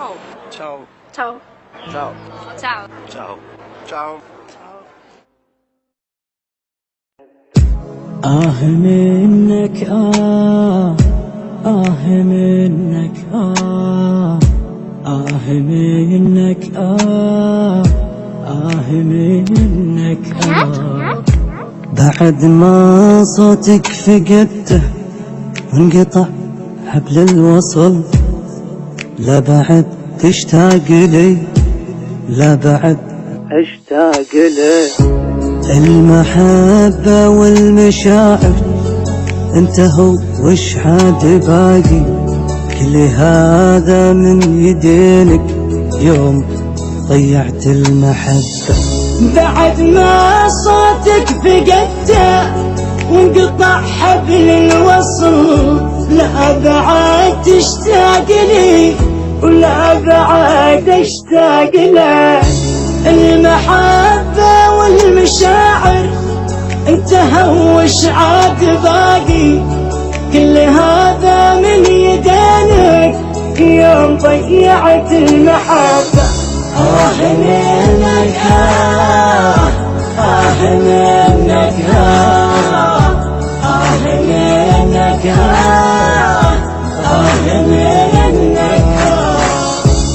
ciao ciao ciao ciao ciao ciao. منك منك منك منك بعد ما صوتك فقدته وانقطع حبل الوصل، لا بعد تشتاق لي، لا بعد اشتاق لي. المحبة والمشاعر انتهوا وش عاد باقي، كل هذا من يدينك يوم ضيعت المحبة. بعد ما صوتك فقدته وانقطع حبل الوصل، لا بعد تشتاق لي ولا بعد اشتاق له. المحبة والمشاعر انتهوا وش عاد باقي، كل هذا من يدينك يوم ضيعت المحبة. منك منك منك منك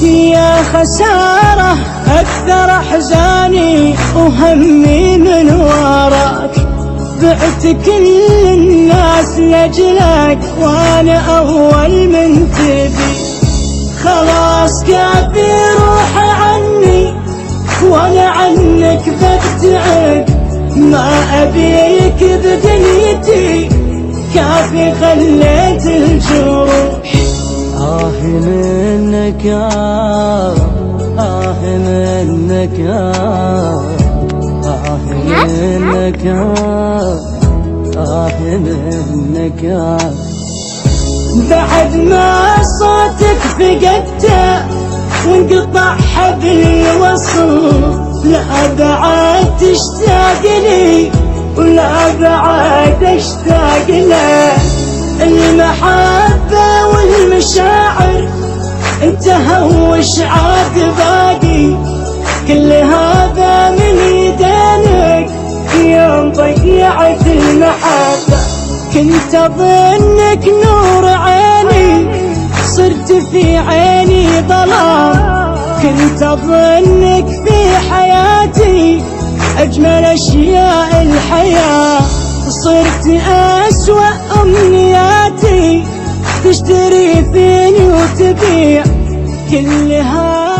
يا خسارة أكثر أحزاني وهمي من وراك، بعت كل الناس لأجلك وأنا أول من تبي. خلاص كافي روح عني وأنا عنك ببتعد، ما أبيك بدنيتي كافي خليت الجروح. منك منك منك منك. بعد ما صوتك فقدته وانقطع حبل الوصل، لا بعد تشتاق لي ولا بعد اشتاق له. المحبة والمشاعر انتهوا وش عاد باقي، كل هذا من يدينك يوم ضيعت المحبة. كنت اظنك نور عيني صرت في عيني ظلام، كنت اظنك في حياتي اجمل اشياء الحياة، صرت اسوأ امنياتي تشتري فيني وتبيع كل هذا.